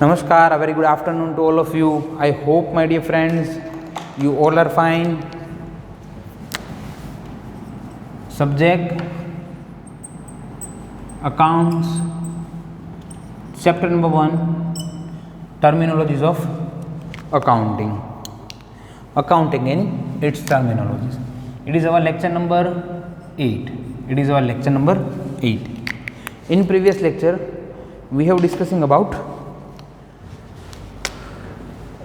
Namaskar, a very good afternoon to all of you. I hope, my dear friends, you all are fine. Subject Accounts, chapter number 1, Terminologies of Accounting. Accounting in its terminologies. It is our lecture number 8. In previous lecture, we have discussing about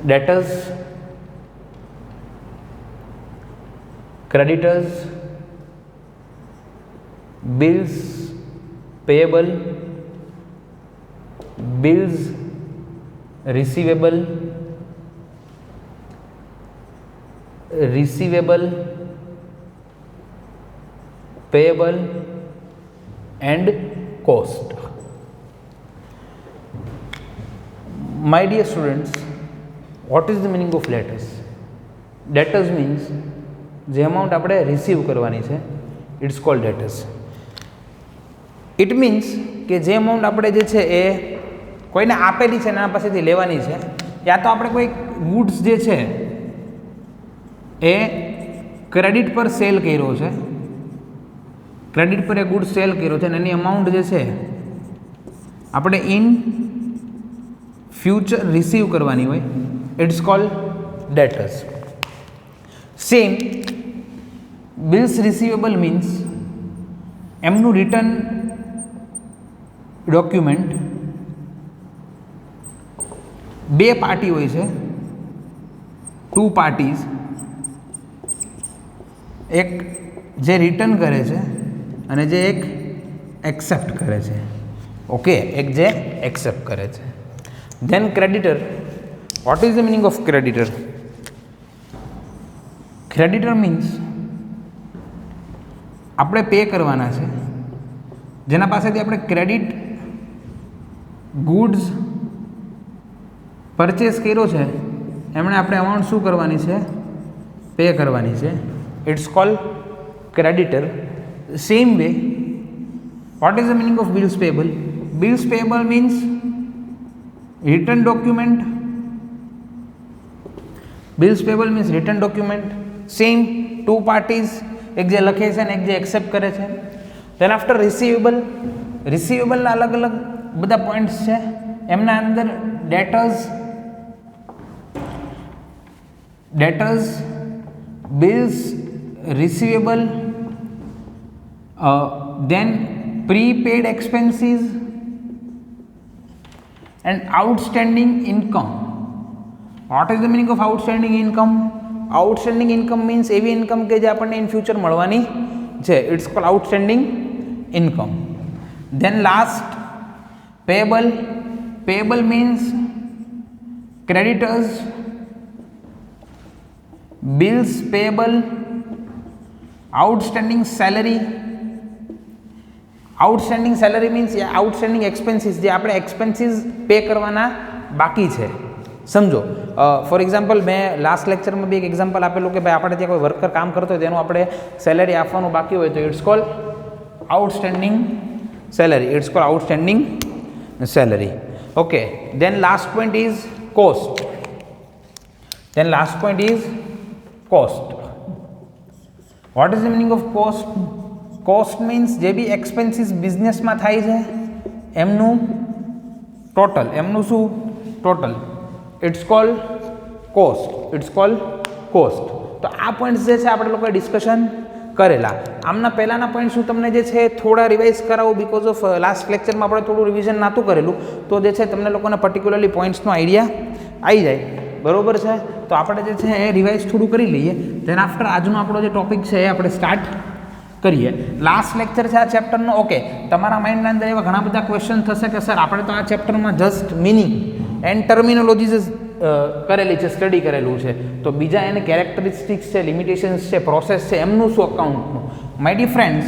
debtors, creditors, bills payable, bills receivable, payable, and cost. My dear students, what is the meaning of debtors? Debtors means જે amount આપણે receive કરવાની છે, it's called debtors. It means કે જે amount આપણે જે છે એ કોઈને આપેલી છે એના પાસેથી લેવાની છે, યા તો આપણે કોઈ ગુડ્સ જે છે એ ક્રેડિટ પર સેલ કર્યો છે, ક્રેડિટ પર એ ગુડ્સ સેલ કર્યો છે અને એની અમાઉન્ટ જે છે આપણે ઇન ફ્યુચર રિસીવ કરવાની હોય, it's called debtors. Same bills receivable means એમનું રિટર્ન ડોક્યુમેન્ટ બે પાર્ટી હોય છે, ટુ પાર્ટીઝ, એક જે રિટર્ન કરે છે અને જે એક એક્સેપ્ટ કરે છે. ઓકે, એક જે એક્સેપ્ટ કરે છે. Then creditor. What is the meaning of creditor? Creditor means આપણે પે કરવાના છે, જેના પાસેથી આપણે ક્રેડિટ ગુડ્સ પરચેસ કર્યો છે એમણે આપણે અમાઉન્ટ શું કરવાની છે? પે કરવાની છે. It's called creditor. Same way, what is the meaning of bills payable? Bills payable means return document. Bills payable means return document. Same two parties, એક જે લખે છે અને એક જે એક્સેપ્ટ કરે છે. Than after receivable. રિસીવેબલના અલગ અલગ બધા પોઈન્ટ્સ છે. એમના અંદર ડેટર્સ, bills receivable, then prepaid expenses and outstanding income. What is the meaning of outstanding income? Outstanding income means એવી ઇન્કમ કે જે આપણને ઇન ફ્યુચર મળવાની છે, it's called outstanding income. Then last payable. Payable means creditors, bills payable, outstanding salary. Outstanding salary means outstanding expenses, જે આપણે expenses pay કરવાના બાકી છે. સમજો, ફોર એક્ઝામ્પલ મેં લાસ્ટ લેક્ચરમાં બી એક એક્ઝામ્પલ આપેલું કે ભાઈ આપણે ત્યાં કોઈ વર્કર કામ કરતો હોય તેનું આપણે સેલરી આપવાનું બાકી હોય તો it's called outstanding salary. It's called outstanding salary. Okay, then last point is cost. What is the meaning of cost? Cost means જે બી એક્સપેન્સીસ બિઝનેસમાં થાય છે એમનું ટોટલ. એમનું શું? ટોટલ. It's called cost. તો આ પોઈન્ટ્સ જે છે આપણે લોકોએ ડિસ્કશન કરેલા. આમના પહેલાંના પોઈન્ટ્સ હું તમને જે છે થોડા રિવાઇઝ કરાવું, બિકોઝ ઓફ લાસ્ટ લેક્ચરમાં આપણે થોડું રિવિઝન નહોતું કરેલું, તો જે છે તમને લોકોને પર્ટિક્યુલરલી પોઈન્ટ્સનો આઈડિયા આવી જાય. બરોબર છે? તો આપણે જે છે એ રિવાઇઝ થોડું કરી લઈએ. ધેન આફ્ટર આજનો આપણો જે ટોપિક છે એ આપણે સ્ટાર્ટ કરીએ. લાસ્ટ લેક્ચર છે આ ચેપ્ટરનો. ઓકે, તમારા માઇન્ડના અંદર એવા ઘણા બધા ક્વેશ્ચન થશે કે સર આપણે તો આ ચેપ્ટરમાં જસ્ટ મિનિંગ એન્ડ ટર્મિનોલોજીસ કરેલી છે, સ્ટડી કરેલું છે, તો બીજા એને કેરેક્ટરિસ્ટિક્સ છે, લિમિટેશન્સ છે, પ્રોસેસ છે, એમનું શું અકાઉન્ટનું? માય ડિયર ફ્રેન્ડ્સ,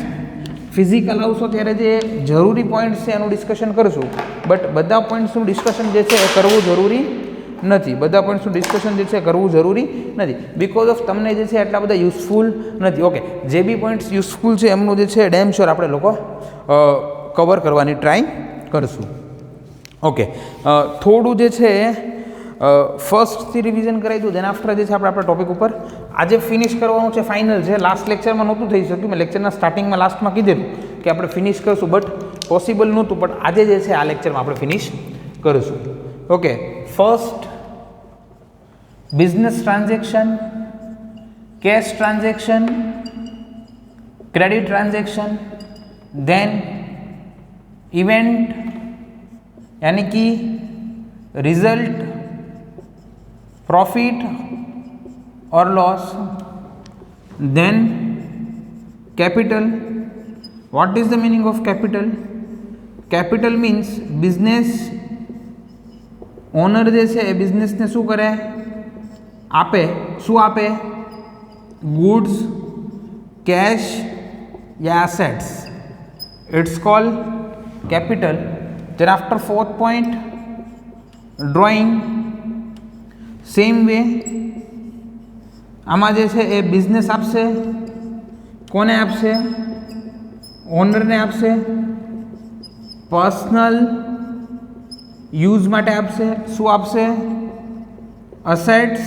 ફિઝિકલ આવશો ત્યારે જે જરૂરી પોઈન્ટ્સ છે એનું ડિસ્કશન કરશું, બટ બધા પોઈન્ટ્સનું ડિસ્કશન જે છે એ કરવું જરૂરી નથી. બધા પોઈન્ટ્સનું ડિસ્કશન જે છે કરવું જરૂરી નથી, બિકોઝ ઓફ તમને જે છે એટલા બધા યુઝફુલ નથી. ઓકે, જે બી પોઈન્ટ્સ યુઝફુલ છે એમનું જે છે ડેમ શ્યોર આપણે લોકો કવર કરવાની ટ્રાય કરશું. ઓકે, થોડું જે છે ફર્સ્ટથી રિવિઝન કરાવી દઉં, દેન આફ્ટર જે છે આપણે આપણા ટોપિક ઉપર આજે ફિનિશ કરવાનું છે, ફાઇનલ છે. લાસ્ટ લેક્ચરમાં નહોતું થઈ શક્યું, મેં લેક્ચરના સ્ટાર્ટિંગમાં લાસ્ટમાં કીધેલું કે આપણે ફિનિશ કરશું, બટ પોસિબલ નહોતું, પણ આજે જે છે આ લેક્ચરમાં આપણે ફિનિશ કરીશું. Okay, first business transaction, cash transaction, credit transaction, then event यानी कि रिजल्ट, प्रॉफिट और loss, then capital. What is the meaning of capital? Capital means business owner जे छे बिजनेस ने शू करे, आपे, शू आपे, गुड्स, कैश या assets. It's called capital. Then after fourth point, drawing. Same way આમાં જે છે એ બિઝનેસ આપશે, કોને આપશે? ઓનરને આપશે, પર્સનલ યુઝ માટે આપશે. શું આપશે? Assets,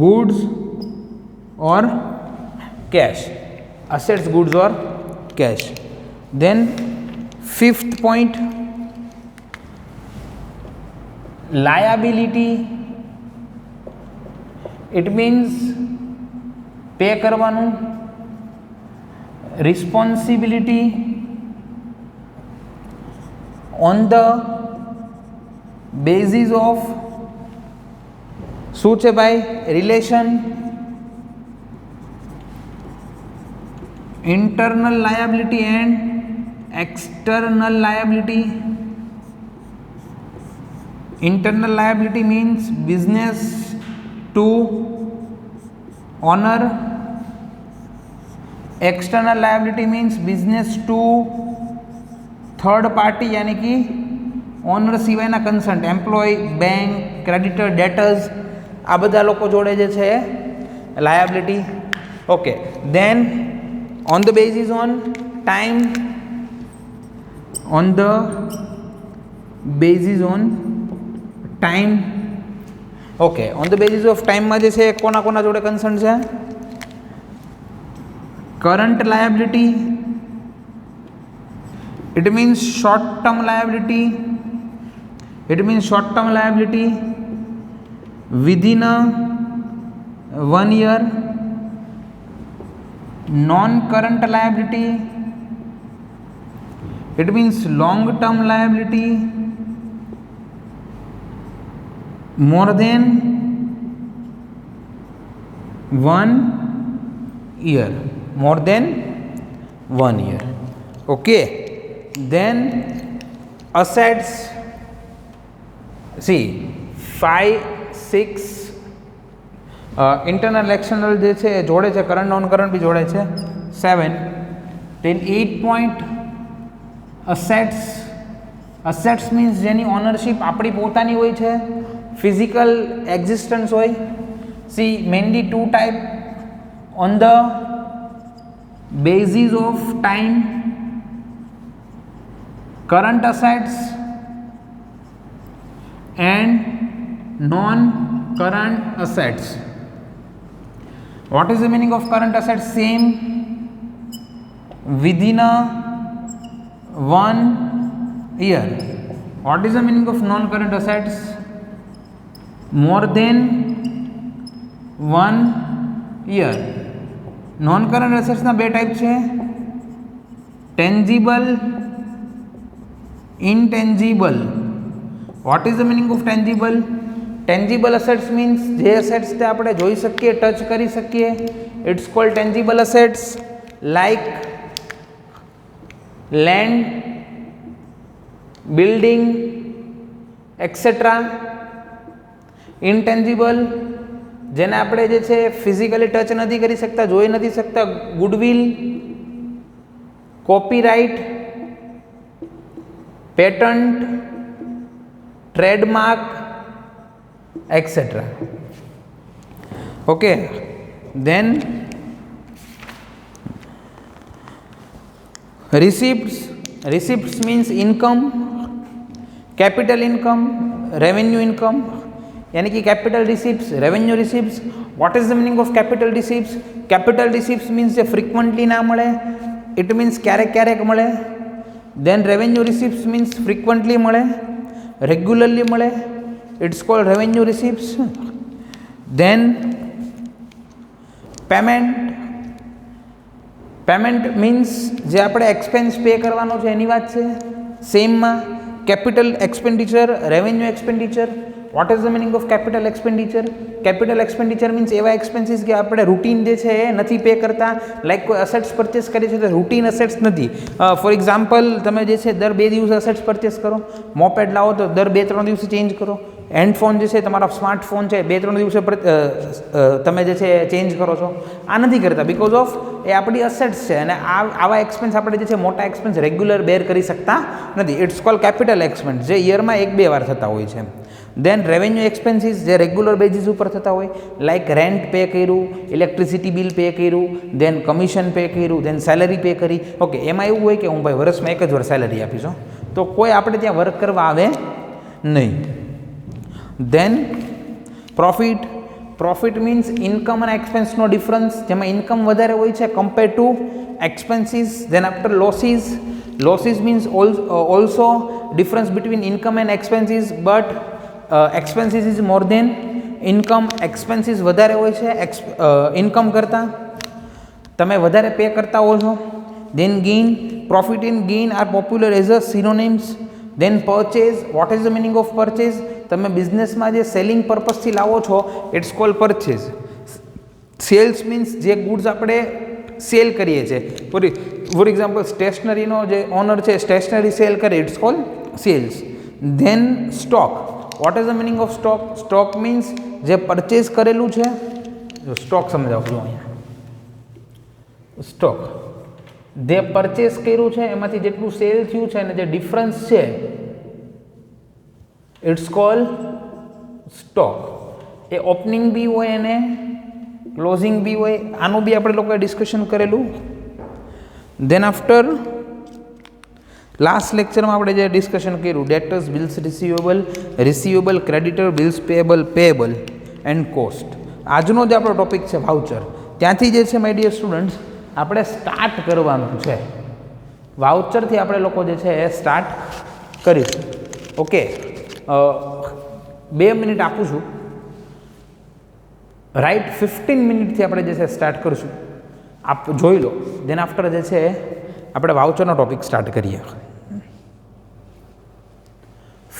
goods or cash. Assets, goods or cash. Then fifth point, liability. It means pay करवानु. Responsibility on the basis of શું છે ભાઈ? relation, internal liability and external liability. Internal liability means business to owner. External liability means business to third party, यानी कि owner સિવાયના concern, employ, bank, creditor, debtors, આ બધા લોકો જોડે જે છે liability. Okay, then on the basis on time, on the basis on time. Okay, on the basis of time માં જે છે કોના કોના જોડે કન્સર્ન છે? Current liability, it means short term liability. It means short term liability within a 1 year. Non-current liability, it means long-term liability more than 1 year. More than 1 year. Okay. Then assets. See, 5, 6. Internal external જે છે એ જોડે છે, current non current બી જોડે છે. 7. then 8 point, assets. Assets means જેની ownership આપણી પોતાની હોય છે, ફિઝિકલ એક્ઝિસ્ટન્સ હોય. C, mainly 2 type, on the basis of time, current assets and non current assets. What is the meaning of current assets? Same, within a 1 year. What is the meaning of non-current assets? More than 1 year. Non-current assets ના બે type છે, tangible, intangible. What is the meaning of tangible? Tangible assets means જે અસેટ્સ તે આપણે જોઈ શકીએ, touch કરી શકીએ. It's called tangible assets, like land, building etcetera. Intangible, જેને આપણે જે છે ફિઝિકલી ટચ નથી કરી શકતા, જોઈ નથી શકતા, goodwill, copyright, patent, trademark, etc. Okay, then receipts. Receipts means income. Capital income, revenue income, यानी कि capital receipts, revenue receipts. What is the meaning of capital receipts? Capital receipts means જે frequently ના મળે, ઇટ મીન્સ ક્યારેક ક્યારેક મળે. Then revenue receipts means frequently મળે, regularly મળે, it's called revenue receipts. Then payment, payment means જે આપણે એક્સપેન્સ પે કરવાનો છે એની વાત છે. સેમમાં capital expenditure, revenue expenditure. Vote is the meaning of capital expenditure? Capital expenditure means એવા એક્સપેન્સીસ કે આપણે રૂટીન જે છે એ નથી પે કરતા. લાઈક કોઈ અસેટ્સ પરચેસ કરી છે તો રૂટીન અસેટ્સ નથી. ફોર એક્ઝામ્પલ, તમે જે છે દર 2 દિવસે અસેટ્સ પરચેસ કરો. મોપેડ લાવો તો દર 2-3 દિવસે ચેન્જ કરો. હેન્ડફોન જે છે તમારા સ્માર્ટફોન છે 2-3 દિવસે તમે જે છે ચેન્જ કરો છો. આ નથી કરતા બિકોઝ ઓફ એ આપણી અસેટ્સ છે અને આવા એક્સપેન્સ આપણે જે છે મોટા એક્સપેન્સ રેગ્યુલર બેર કરી શકતા નથી. ઇટ્સ કોલ્ડ કેપિટલ એક્સપેન્સ, જે યરમાં 1-2 વાર થતા હોય છે. દેન રેવન્યુ એક્સપેન્સીસ જે રેગ્યુલર બેઝિસ ઉપર થતા હોય, લાઈક રેન્ટ પે કર્યું, ઇલેક્ટ્રિસિટી બિલ પે કર્યું, દેન કમિશન પે કર્યું, દેન સેલરી પે કરી. ઓકે, એમાં એવું હોય કે હું ભાઈ વર્ષમાં એક જ વાર સેલરી આપીશ, તો કોઈ આપણે ત્યાં વર્ક કરવા આવે નહીં. Then profit, profit means income અને એક્સપેન્સનો ડિફરન્સ, જેમાં ઇન્કમ વધારે હોય છે compare to expenses. Then after losses, losses means also difference between income and expenses, but expenses is more than income. Expenses વધારે હોય છે ઇન્કમ કરતાં, તમે વધારે પે કરતા હો છો. Then gain, profit in gain are popular as a synonyms. Then purchase, what is the meaning of purchase? તમે બિઝનેસમાં જે સેલિંગ પર્પઝથી લાવો છો it's called purchase. Sales means જે ગુડ્સ આપણે સેલ કરીએ છીએ. ફોર એક્ઝામ્પલ, સ્ટેશનરીનો જે ઓનર છે સ્ટેશનરી સેલ કરે, it's called sales. Then stock, what is the meaning of stock? Stock means જે પરચેઝ કરેલું છે. સ્ટોક સમજાવું છું અહીંયા. સ્ટોક જે પરચેઝ કર્યું છે એમાંથી જેટલું સેલ થયું છે અને જે ડિફરન્સ છે ઇટ્સ કોલ્ડ સ્ટોક. એ ઓપનિંગ બી હોય અને ક્લોઝિંગ બી હોય. આનું બી આપણે લોકોએ ડિસ્કશન કરેલું. દેન આફ્ટર લાસ્ટ લેક્ચરમાં આપણે જે ડિસ્કશન કર્યું, ડેટર્સ, bills receivable, receivable, creditor, bills payable, payable and cost. આજનો જે આપણો ટોપિક છે વાઉચર, ત્યાંથી જે છે માય ડિયર સ્ટુડન્ટ્સ આપણે સ્ટાર્ટ કરવાનું છે. વાઉચરથી આપણે લોકો જે છે એ સ્ટાર્ટ કરીશું. ઓકે, 2 મિનિટ આપું છું. રાઈટ 15 મિનિટથી આપણે જે છે સ્ટાર્ટ કરીશું. આપ જોઈ લો. દેન આફ્ટર જે છે આપણે વાઉચરનો ટોપિક સ્ટાર્ટ કરીએ.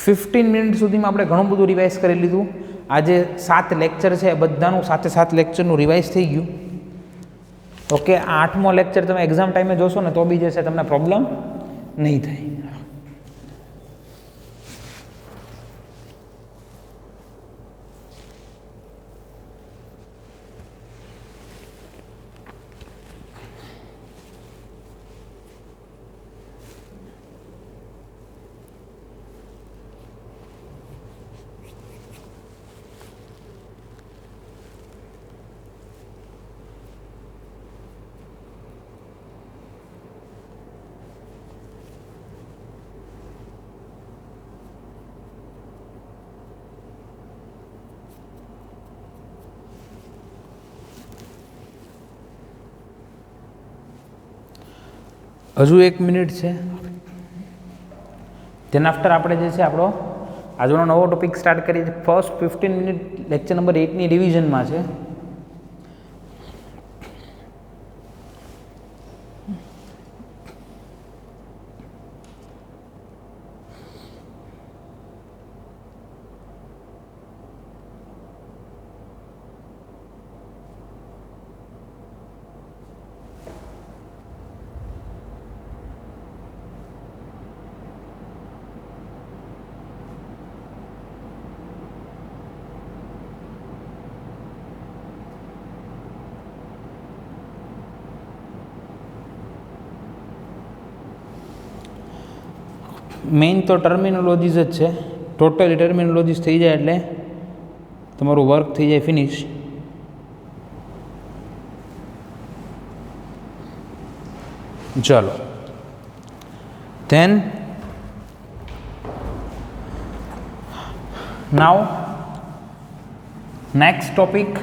15 મિનિટ સુધીમાં આપણે ઘણું બધું રિવાઇઝ કરી લીધું. આજે 7 લેક્ચર છે, બધાનું 7 લેક્ચરનું રિવાઇઝ થઈ ગયું. ઓકે, 8મો લેક્ચર તમે એક્ઝામ ટાઈમે જોશો ને તો બી જે છે તમને પ્રોબ્લેમ નહીં થાય. હજુ 1 મિનિટ છે. તેના આફ્ટર આપણે જે છે આપણો આજનો નવો ટોપિક સ્ટાર્ટ કરીએ છીએ. ફર્સ્ટ 15 મિનિટ લેક્ચર નંબર 8ની રિવિઝનમાં છે. મેઇન તો ટર્મિનોલોજીસ જ છે. ટોટલી ટર્મિનોલોજીસ થઈ જાય એટલે તમારું વર્ક થઈ જાય ફિનિશ. ચલો, then now next topic,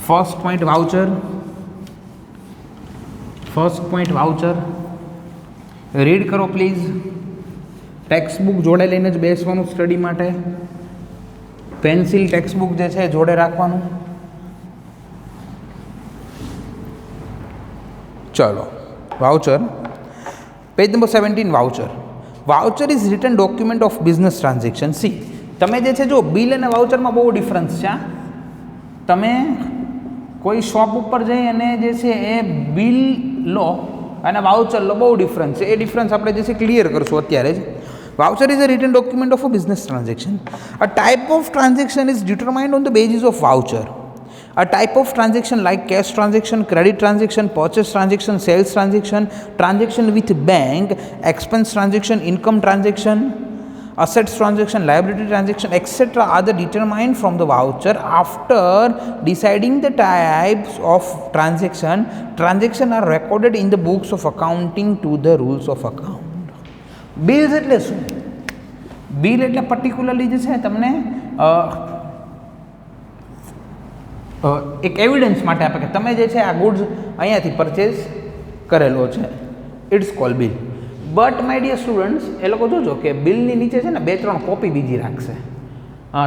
first point voucher. First point voucher read કરો પ્લીઝ. ટેક્સ્ટ બુક જોડે લઈને જ બેસવાનું સ્ટડી માટે. પેન્સિલ ટેક્સ્ટ બુક જે છે જોડે રાખવાનું. ચલો, voucher page number 17. Voucher. Voucher is return document of business transaction. C, તમે જે છે જો બિલ અને વાઉચરમાં બહુ ડિફરન્સ છે. તમે કોઈ શોપ ઉપર જઈ અને જે છે એ બિલ લો અને વાઉચર લો, બહુ ડિફરન્સ છે. એ ડિફરન્સ આપણે જે છે ક્લિયર કરશું અત્યારે જ. Voucher is a written document of a business transaction. A type of transaction is determined on the basis of voucher. A type of transaction like cash transaction, credit transaction, purchase transaction, sales transaction, transaction with bank, expense transaction, income transaction, assets transaction, liability transaction, etc. are determined from the voucher. After deciding the types of transaction are recorded in the books of accounting to the rules of account. Bills એટલે શું? Bill એટલે particularly જે છે તમને એક evidence માટે આપે કે તમે જે છે આ ગુડ્સ અહીંયાથી પરચેઝ કરેલો છે. It's call bill. But my dear students, એ લોકો જોજો કે બિલની નીચે છે ને 2-3 કોપી બીજી રાખશે.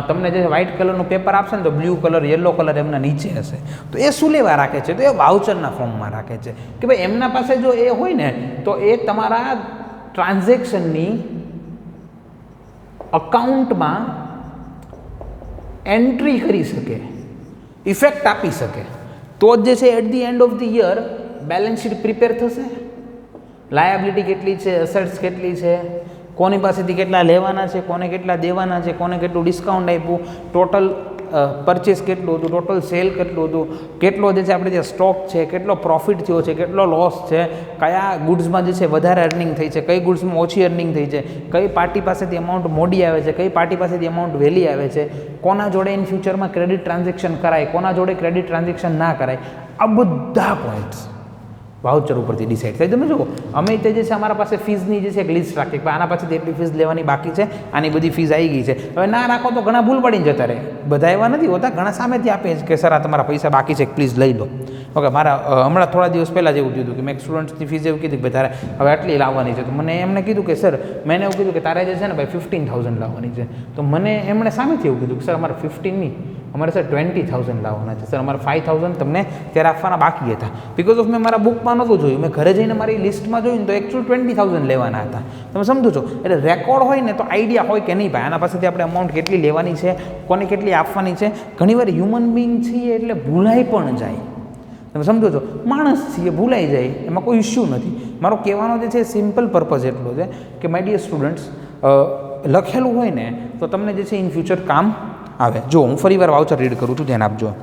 તમને જે વ્હાઇટ કલરનું પેપર આપશે ને તો બ્લુ કલર, યલો કલર એમના નીચે હશે. તો એ શું લેવા રાખે છે? તો એ વાઉચરના ફોર્મમાં રાખે છે કે ભાઈ એમના પાસે જો એ હોય ને તો એ તમારા ટ્રાન્ઝેક્શનની અકાઉન્ટમાં એન્ટ્રી કરી શકે, ઇફેક્ટ આપી શકે. તો જ જે છે at the end of the year balance sheet prepare થશે. લાયબિલિટી કેટલી છે, એસેટ્સ કેટલી છે, કોની પાસેથી કેટલા લેવાના છે, કોને કેટલા દેવાના છે, કોને કેટલું ડિસ્કાઉન્ટ આપ્યું, ટોટલ પરચેસ કેટલું હતું, ટોટલ સેલ કેટલું હતું, કેટલો જે છે આપણે જે સ્ટોક છે, કેટલો પ્રોફિટ થયો છે, કેટલો લોસ છે, કયા ગુડ્સમાં જે છે વધારે અર્નિંગ થઈ છે, કઈ ગુડ્સમાં ઓછી અર્નિંગ થઈ છે, કઈ પાર્ટી પાસેથી અમાઉન્ટ મોડી આવે છે, કઈ પાર્ટી પાસેથી અમાઉન્ટ વહેલી આવે છે, કોના જોડે ઇન ફ્યુચરમાં ક્રેડિટ ટ્રાન્ઝેક્શન કરાય, કોના જોડે ક્રેડિટ ટ્રાન્ઝેક્શન ના કરાય. આ બધા પોઈન્ટ્સ વાઉચર ઉપરથી ડિસાઇડ થાય. તમે જુઓ, અમે તે જે છે અમારા પાસે ફીઝની જે છે એક લિસ્ટ રાખી કે આના પાસેથી એટલી ફીઝ લેવાની બાકી છે, આની બધી ફીઝ આવી ગઈ છે. હવે ના રાખો તો ઘણા ભૂલ પડીને જતા રહે. બધા એવા નથી હોતા, ઘણા સામેથી આપે છે કે સર આ તમારા પૈસા બાકી છે, પ્લીઝ લઈ લો. ઓકે, મારા હમણાં થોડા દિવસ પહેલાં જ એવું કીધું કે મેં એક સ્ટુડન્ટ્સની ફીઝ એવું કીધું કે તારે હવે આટલી લાવવાની છે. તો મને એમને કીધું કે સર, મેં એવું કીધું કે તારે જે છે ને ભાઈ 15,000 લાવવાની છે. તો મને એમણે સામેથી એવું કીધું કે સર અમારે 15 નહીં, અમારે સર 20,000 લાવવાના છે. સર અમારે 5,000 તમને ત્યારે આપવાના બાકી હતા. બિકોઝ ઓફ મેં મારા બુકમાં નહોતું જોયું, મેં ઘરે જઈને મારી લિસ્ટમાં જોયું તો એકચ્યુઅલ 20,000 લેવાના હતા. તમે સમજો છો? એટલે રેકોર્ડ હોય ને તો આઈડિયા હોય કે નહીં ભાઈ આના પાસેથી આપણે અમાઉન્ટ કેટલી લેવાની છે, કોને કેટલી આપવાની છે. ઘણીવાર હ્યુમન બિંગ છીએ એટલે ભૂલાઈ પણ જાય. તમે સમજો છો? માણસ છીએ, ભૂલાઈ જાય, એમાં કોઈ ઇશ્યુ નથી. મારો કહેવાનો જે છે સિમ્પલ પર્પઝ એટલો છે કે માય ડિયર સ્ટુડન્ટ્સ, લખેલું હોય ને તો તમને જે છે ઇન ફ્યુચર કામ આવે. જો હું ફરી વાર વાઉચર રીડ કરું છું, ધ્યાન આપજો.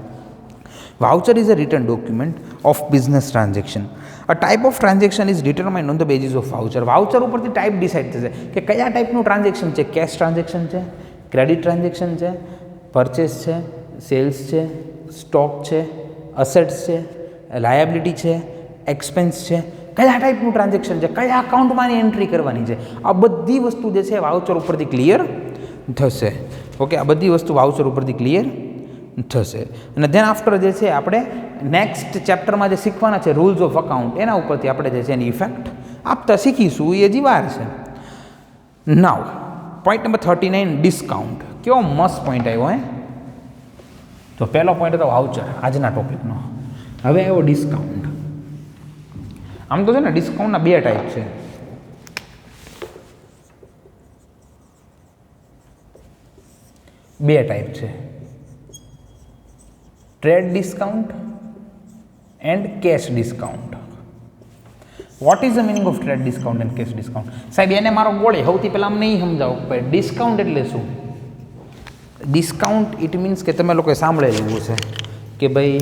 Voucher is a return document of business transaction. A type of transaction is determined on the basis of voucher. Voucher ઉપરથી ટાઈપ ડિસાઇડ થશે કે કયા ટાઈપનું ટ્રાન્ઝેક્શન છે. કેશ ટ્રાન્ઝેક્શન છે, ક્રેડિટ ટ્રાન્ઝેક્શન છે, પરચેસ છે, સેલ્સ છે, સ્ટોક છે, અસેટ્સ છે, લાયબિલિટી છે, એક્સપેન્સ છે. કયા ટાઈપનું ટ્રાન્ઝેક્શન છે, કયા અકાઉન્ટમાંની એન્ટ્રી કરવાની છે, આ બધી વસ્તુ જે છે વાઉચર ઉપરથી ક્લિયર થશે. ઓકે, આ બધી વસ્તુ વાઉચર ઉપરથી ક્લિયર થશે. અને ધેન આફ્ટર જે છે આપણે નેક્સ્ટ ચેપ્ટરમાં જે શીખવાના છે રૂલ્સ ઓફ અકાઉન્ટ, એના ઉપરથી આપણે જે છે એની ઇફેક્ટ આપતા શીખીશું. એ જ વાર છે. નાવ પોઈન્ટ નંબર 39, ડિસ્કાઉન્ટ. કેવો મસ્ત પોઈન્ટ આવ્યો હે. તો પહેલો પોઈન્ટ હતો વાઉચર આજના ટોપિકનો. હવે આવ્યો ડિસ્કાઉન્ટ. આમ તો છે ને ડિસ્કાઉન્ટના 2 ટાઈપ છે. Trade discount and cash discount. What is the meaning of trade discount and cash discount? સાહેબ એને મારો ગોળે સૌથી પહેલાં અમને નહીં સમજાવો ભાઈ ડિસ્કાઉન્ટ એટલે શું. ડિસ્કાઉન્ટ ઇટ મીન્સ કે તમે લોકોએ સાંભળેલું છે કે ભાઈ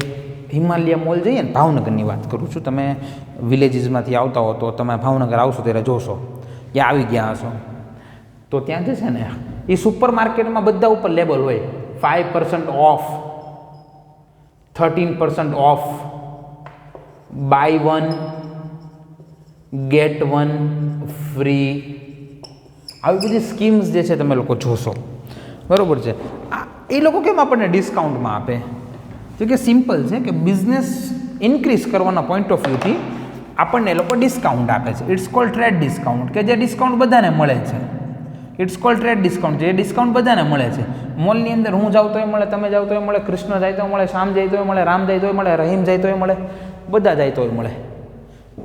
હિમાલય મોલ જઈએ ને, ભાવનગરની વાત કરું છું, તમે વિલેજીસમાંથી આવતા હો તો તમે ભાવનગર આવશો ત્યારે જોશો, ત્યાં આવી ગયા હશો તો ત્યાં જે છે ને એ સુપર માર્કેટમાં બધા ઉપર લેબલ હોય 5% off, 13% off, buy 1 get 1 free, આવી બધી સ્કીમ્સ જે છે તમે લોકો જોશો. બરાબર છે. એ લોકો કેમ આપણને ડિસ્કાઉન્ટમાં આપે? તો કે સિમ્પલ છે કે બિઝનેસ ઇન્ક્રીઝ કરવાના પોઈન્ટ ઓફ વ્યૂથી આપણને એ લોકો ડિસ્કાઉન્ટ આપે છે. ઇટ્સ કોલ્ડ ટ્રેડ ડિસ્કાઉન્ટ, કે જે ડિસ્કાઉન્ટ બધાને મળે છે. ઇટ્સ કોલ્ડ ટ્રેડ ડિસ્કાઉન્ટ, જે ડિસ્કાઉન્ટ બધાને મળે છે. મોલની અંદર હું જાઉં તોય મળે, તમે જાવ તોય મળે, કૃષ્ણ જાય તો મળે, શ્યામ જાય તોય મળે, રામ જાય તોય મળે, રહીમ જાય તોય મળે, બધા જાય તોય મળે.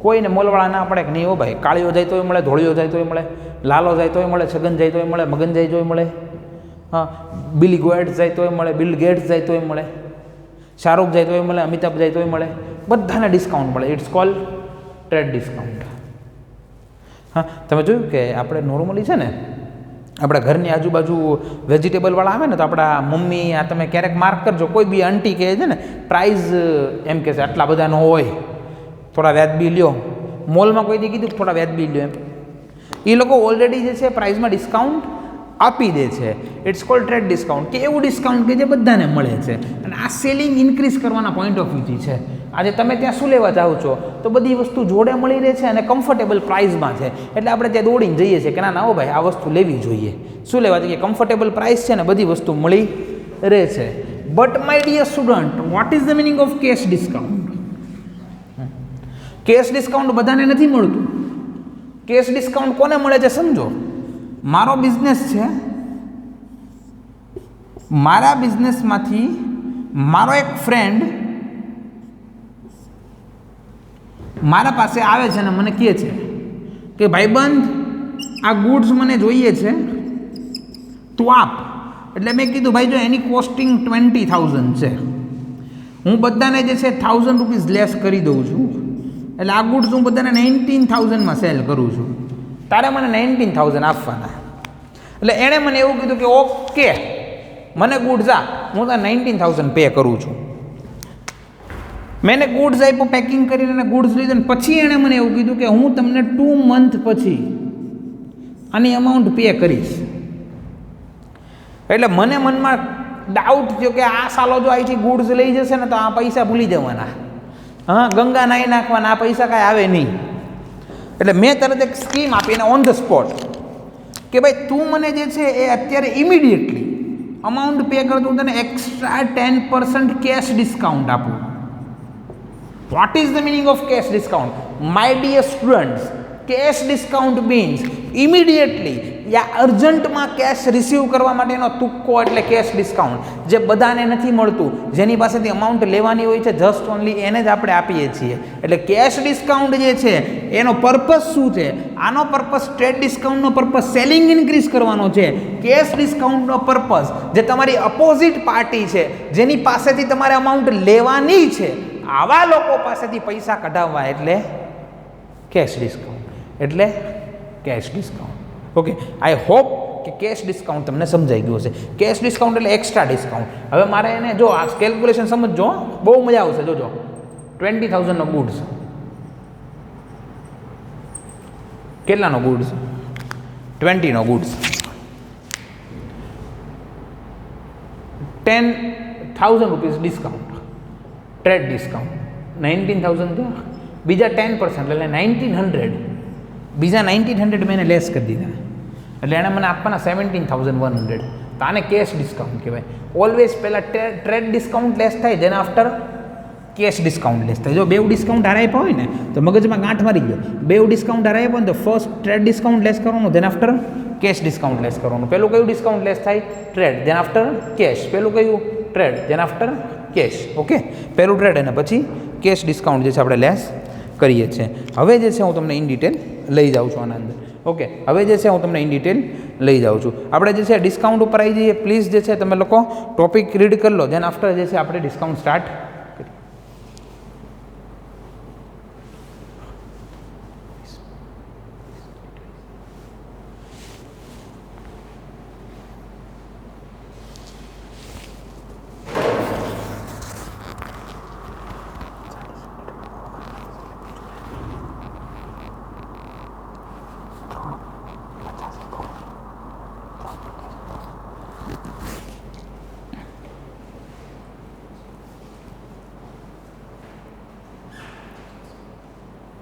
કોઈને મોલવાળા ના પડે કે નહીં હો ભાઈ, કાળીઓ જાય તોય મળે, ધોળીઓ જાય તોય મળે, લાલો જાય તોય મળે, છગન જાય તોય મળે, મગન જાય તોય મળે, હા, બિલ ગેટ્સ જાય તોય મળે, બિલ ગેટ્સ જાય તોય મળે, શાહરૂખ જાય તોય મળે, અમિતાભ જાય તોય મળે, બધાને ડિસ્કાઉન્ટ મળે. It's called trade discount. હા, તમે જોયું કે આપણે નોર્મલી છે ને આપણા ઘરની આજુબાજુ વેજીટેબલવાળા આવે ને તો આપણા મમ્મી, આ તમે ક્યારેક માર્ક કરજો, કોઈ બી આંટી કહે છે ને પ્રાઇઝ એમ કહે છે આટલા બધાનો હોય, થોડા વ્યાજબી લ્યો. મોલમાં કોઈ દી કીધું થોડા વ્યાજબી લ્યો એમ? એ લોકો ઓલરેડી જે છે પ્રાઇઝમાં ડિસ્કાઉન્ટ આપી દે છે. ઇટ્સ કોલ્ડ ટ્રેડ ડિસ્કાઉન્ટ, કે એવું ડિસ્કાઉન્ટ કે જે બધાને મળે છે. અને આ સેલિંગ ઇન્ક્રીઝ કરવાના પોઈન્ટ ઓફ વ્યૂથી છે. આજે તમે ત્યાં શું લેવા જાઓ છો તો બધી વસ્તુ જોડે મળી રહે છે અને કમ્ફર્ટેબલ પ્રાઇઝમાં છે, એટલે આપણે ત્યાં દોડીને જઈએ છીએ કે ના ના હો ભાઈ આ વસ્તુ લેવી જોઈએ. શું લેવા જઈએ? કમ્ફર્ટેબલ પ્રાઇસ છે ને બધી વસ્તુ મળી રહે છે. But my dear student, what is the meaning of cash discount? Cash discount બધાને નથી મળતું. કેશ ડિસ્કાઉન્ટ કોને મળે છે સમજો. મારો બિઝનેસ છે, મારા બિઝનેસમાંથી મારો એક ફ્રેન્ડ મારા પાસે આવે છે અને મને કહે છે કે ભાઈબંધ આ ગુડ્સ મને જોઈએ છે, તું આપ. એટલે મેં કીધું ભાઈ જો એની કોસ્ટિંગ 20,000 છે, હું બધાને જે છે 1,000 રૂપીઝ લેસ કરી દઉં છું, એટલે આ ગુડ્સ હું બધાને 19,000માં સેલ કરું છું, તારે મને 19,000 આપવાના. એટલે એણે મને એવું કીધું કે ઓકે મને ગુડ્સ આ, હું તારે 19,000 પે કરું છું. મેં ગુડ્સ આપ્યો, પેકિંગ કરીને ગુડ્સ લીધો ને પછી એણે મને એવું કીધું કે હું તમને 2 મંથ પછી આની અમાઉન્ટ પે કરીશ. એટલે મને મનમાં ડાઉટ થયો કે આ સાલો જો અહીંથી ગુડ્સ લઈ જશે ને તો આ પૈસા ભૂલી જવાના, હા, ગંગા નાહી નાખવાના, આ પૈસા કાંઈ આવે નહીં. એટલે મેં તરત એક સ્કીમ આપી એને ઓન ધ સ્પોટ કે ભાઈ તું મને જે છે એ અત્યારે ઇમિડિયેટલી અમાઉન્ટ પે કર, તું તને એક્સ્ટ્રા 10% કેશ ડિસ્કાઉન્ટ આપું. What is the meaning of cash discount? My dear students, cash discount means immediately yeah અર્જન્ટમાં cache receive કરવા માટેનો તુક્કો, એટલે કેશ ડિસ્કાઉન્ટ જે બધાને નથી મળતું, જેની પાસેથી અમાઉન્ટ લેવાની હોય છે જસ્ટ ઓનલી એને જ આપણે આપીએ છીએ. એટલે કેશ ડિસ્કાઉન્ટ જે છે એનો પર્પસ શું છે? આનો પર્પસ, ટ્રેડ ડિસ્કાઉન્ટનો પર્પસ સેલિંગ ઇન્ક્રીઝ કરવાનો છે. કેશ ડિસ્કાઉન્ટનો પર્પસ જે તમારી અપોઝિટ પાર્ટી છે, જેની પાસેથી તમારે અમાઉન્ટ લેવાની છે, આવા લોકો પાસેથી પૈસા કઢાવવા, એટલે કેશ ડિસ્કાઉન્ટ. એટલે cash discount. Okay, I hope કે કેશ ડિસ્કાઉન્ટ તમને સમજાઈ ગયું હશે. કેશ ડિસ્કાઉન્ટ એટલે એક્સ્ટ્રા ડિસ્કાઉન્ટ. હવે મારે એને જો આ કેલ્ક્યુલેશન સમજજો, બહુ મજા આવશે. જોજો 20,000નો ગુડ્સ, કેટલાનો ગુડ્સ? 20નો goods, 10,000 rupees discount, trade discount 19,000 થયા, બીજા 10% એટલે 1,900, બીજા 1,900 મેં એને લેસ કરી દીધા, એટલે એણે મને આપવાના 17,100. તો આને કેશ ડિસ્કાઉન્ટ કહેવાય. ઓલવેઝ પહેલાં ટ્રેડ ડિસ્કાઉન્ટ લેસ થાય, જેને આફ્ટર કેશ ડિસ્કાઉન્ટ લેસ થાય. જો બેવ ડિસ્કાઉન્ટ હારે આપ્યા હોય ને તો મગજમાં ગાંઠ મારી ગયો. બેવ ડિસ્કાઉન્ટ હારે આપ્યો ને તો ફર્સ્ટ ટ્રેડ ડિસ્કાઉન્ટ લેસ કરવાનું, then after cash discount less કરવાનું. પહેલું કયું ડિસ્કાઉન્ટ લેસ થાય? Trade, then after cash. પહેલું કયું? Trade, then after cash. Okay, પહેલું ટ્રેડ અને પછી કેશ ડિસ્કાઉન્ટ જે છે આપણે લેસ કરીએ છીએ. હવે જે છે હું તમને ઇન ડિટેલ લઈ જાઉં છું આના અંદર. ઓકે, હવે જે છે હું તમને ઇન ડિટેલ લઈ જાઉં છું. આપણે જે છે ડિસ્કાઉન્ટ ઉપર આવી જઈએ. પ્લીઝ જે છે તમે લોકો ટોપિક રીડ કરી લો, ધેન આફ્ટર જે છે આપણે ડિસ્કાઉન્ટ સ્ટાર્ટ કરીએ.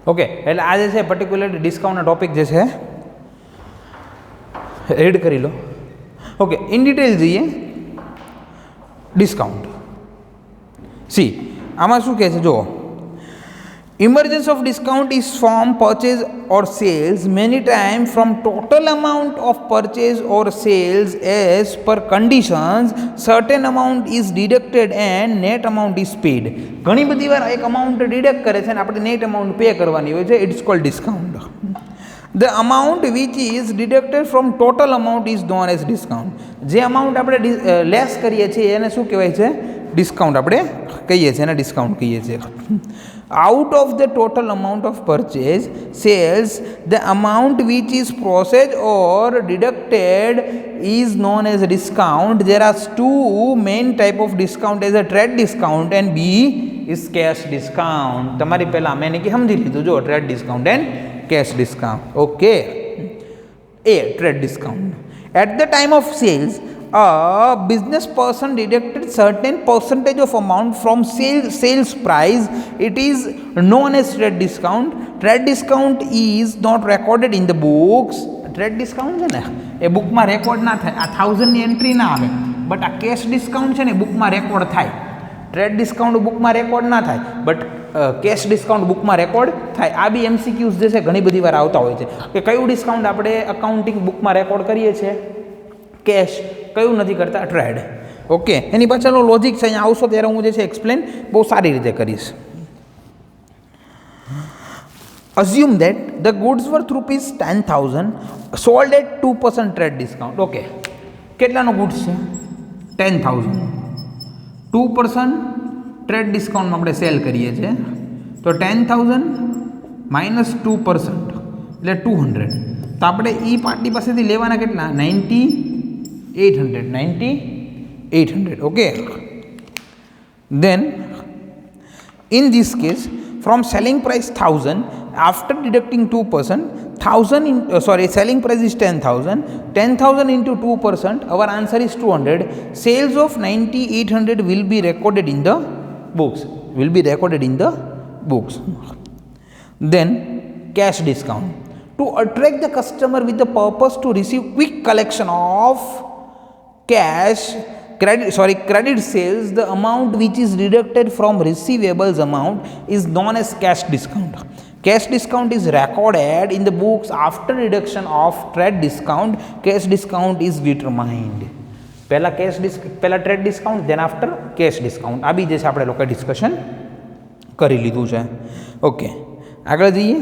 ઓકે, એટલે આ જે છે પર્ટિક્યુલર ડિસ્કાઉન્ટનો ટોપિક જે છે રીડ કરી લો. ઓકે, ઇન ડિટેલ જોઈએ. ડિસ્કાઉન્ટ સી આમાં શું કહે છે જો, emergence of discount is from purchase or sales many times from total amount of purchase or sales as per conditions certain amount is deducted and net amount is paid. ઘણી બધી વાર એક amount deduct કરે છે અને આપણે net amount pay કરવાની હોય છે. It's called discount. The amount which is deducted from total amount is known as discount. જે અમાઉન્ટ આપણે લેસ કરીએ છીએ એને શું કહેવાય છે? ડિસ્કાઉન્ટ આપણે કહીએ છીએ, એને ડિસ્કાઉન્ટ કહીએ છીએ. Out of the total amount of purchase sales, the amount which is processed or deducted is known as a discount. There are two main type of discount, as a trade discount and B is cash discount. તમારી પહેલા મેં કે સમજી લીધું જો, trade discount and cash discount. Okay. A, trade discount. At the time of sales, a business person deducted certain percentage of amount from sales price. It is known as trade discount. Trade discount is not recorded in the books. Trade discount છે ને એ બુકમાં record ના થાય. આ 1000ની entry ના આવે, but આ cache discount છે ને બુકમાં રેકોર્ડ થાય. ટ્રેડ ડિસ્કાઉન્ટ બુકમાં રેકોર્ડ ના થાય, બટ કેશ ડિસ્કાઉન્ટ બુકમાં રેકોર્ડ થાય. આ બી MCQs જે છે ઘણી બધી વાર આવતા હોય છે કે કયું ડિસ્કાઉન્ટ આપણે અકાઉન્ટિંગ બુકમાં રેકોર્ડ કરીએ છીએ, કેશ, કયું નથી કરતા, ટ્રેડ. ઓકે, એની પાછળનો લોજિક છે, અહીંયા આવશો ત્યારે હું જે છે એક્સપ્લેન બહુ સારી રીતે કરીશ. Assume that the goods worth rupees 10,000 sold at 2% trade discount. Okay, કેટલાનો ગુડ્સ છે? 10,000. 2% ટ્રેડ ડિસ્કાઉન્ટમાં આપણે સેલ કરીએ છીએ, તો 10,000 માઇનસ 2% એટલે 200. તો આપણે એ પાર્ટી પાસેથી લેવાના કેટલા? 9,800. Okay. Then in this case, from selling price 1,000, after deducting 2%, selling price is 10,000. 10,000 into 2%, our answer is 200. Sales of 9,800 will be recorded in the books. Then cash discount. To attract the customer with the purpose to receive quick collection of credit sales, the amount which is deducted from receivables amount is known as cash discount. Cash discount is recorded in the books after deduction of trade discount. Cash discount is determined. પહેલા trade discount, then after cash discount. આ બી જે છે આપણે લોકો discussion કરી લીધું છે. ઓકે, આગળ જઈએ.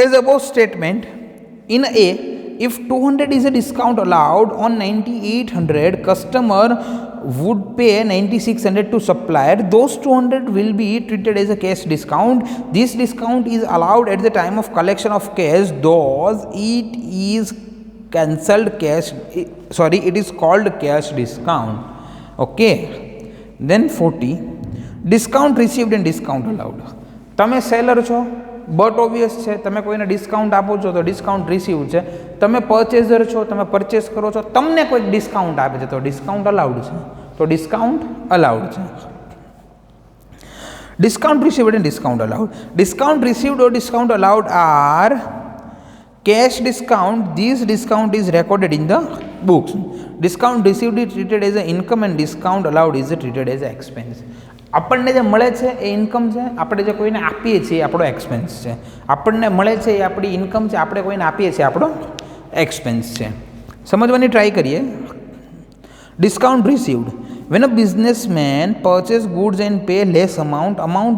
As above statement, in A, if 200 is a discount allowed on 9,800, customer would pay 9,600 to supplier. Those 200 will be treated as a cash discount. This discount is allowed at the time of collection of cash, thus it is it is called cash discount. Okay. Then 40, discount received and discount allowed. તમે seller છો, but obvious છે, તમે કોઈને discount આપો છો તો discount receive છે. તમે પરચેઝર છો, તમે પરચેસ કરો છો, તમને કોઈક ડિસ્કાઉન્ટ આપે છે તો ડિસ્કાઉન્ટ અલાઉડ છે. તો ડિસ્કાઉન્ટ અલાઉડ છે. Discount received and discount allowed. Discount received or discount allowed are cash discount. This discount is recorded in the books. Discount received is treated as an income and discount allowed is treated as an expense. આપણને જે મળે છે એ income છે, આપણે જે કોઈને આપીએ છીએ એ આપણો એક્સપેન્સ છે. આપણને મળે છે એ આપણી ઇન્કમ છે, આપણે કોઈને આપીએ છીએ આપણો એક્સપેન્સ છે. સમજવાની ટ્રાય કરીએ. Discount received. When a businessman purchase goods and pay less amount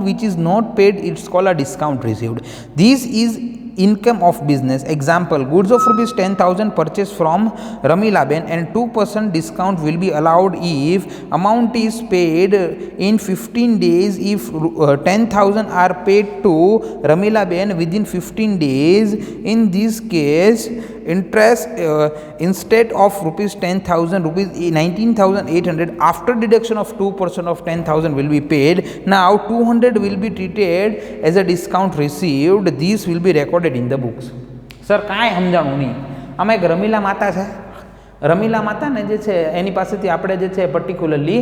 which is not paid, it's called a discount received. This is income of business. Example, goods of rupees 10,000 purchased from Ramilaben and 2% discount will be allowed if amount is paid in 15 days. If 10,000 are paid to Ramilaben within 15 days, in this case interest instead of rupees 10,000, rupees 19,800 after deduction of 2% of 10,000 will be paid. Now 200 will be treated as a discount received. This will be recorded in the books. Sir કાંઈ સમજાણું નહીં. આમાં એક રમીલા માતા છે, રમીલા માતાને જે છે એની પાસેથી આપણે જે છે પર્ટિક્યુલરલી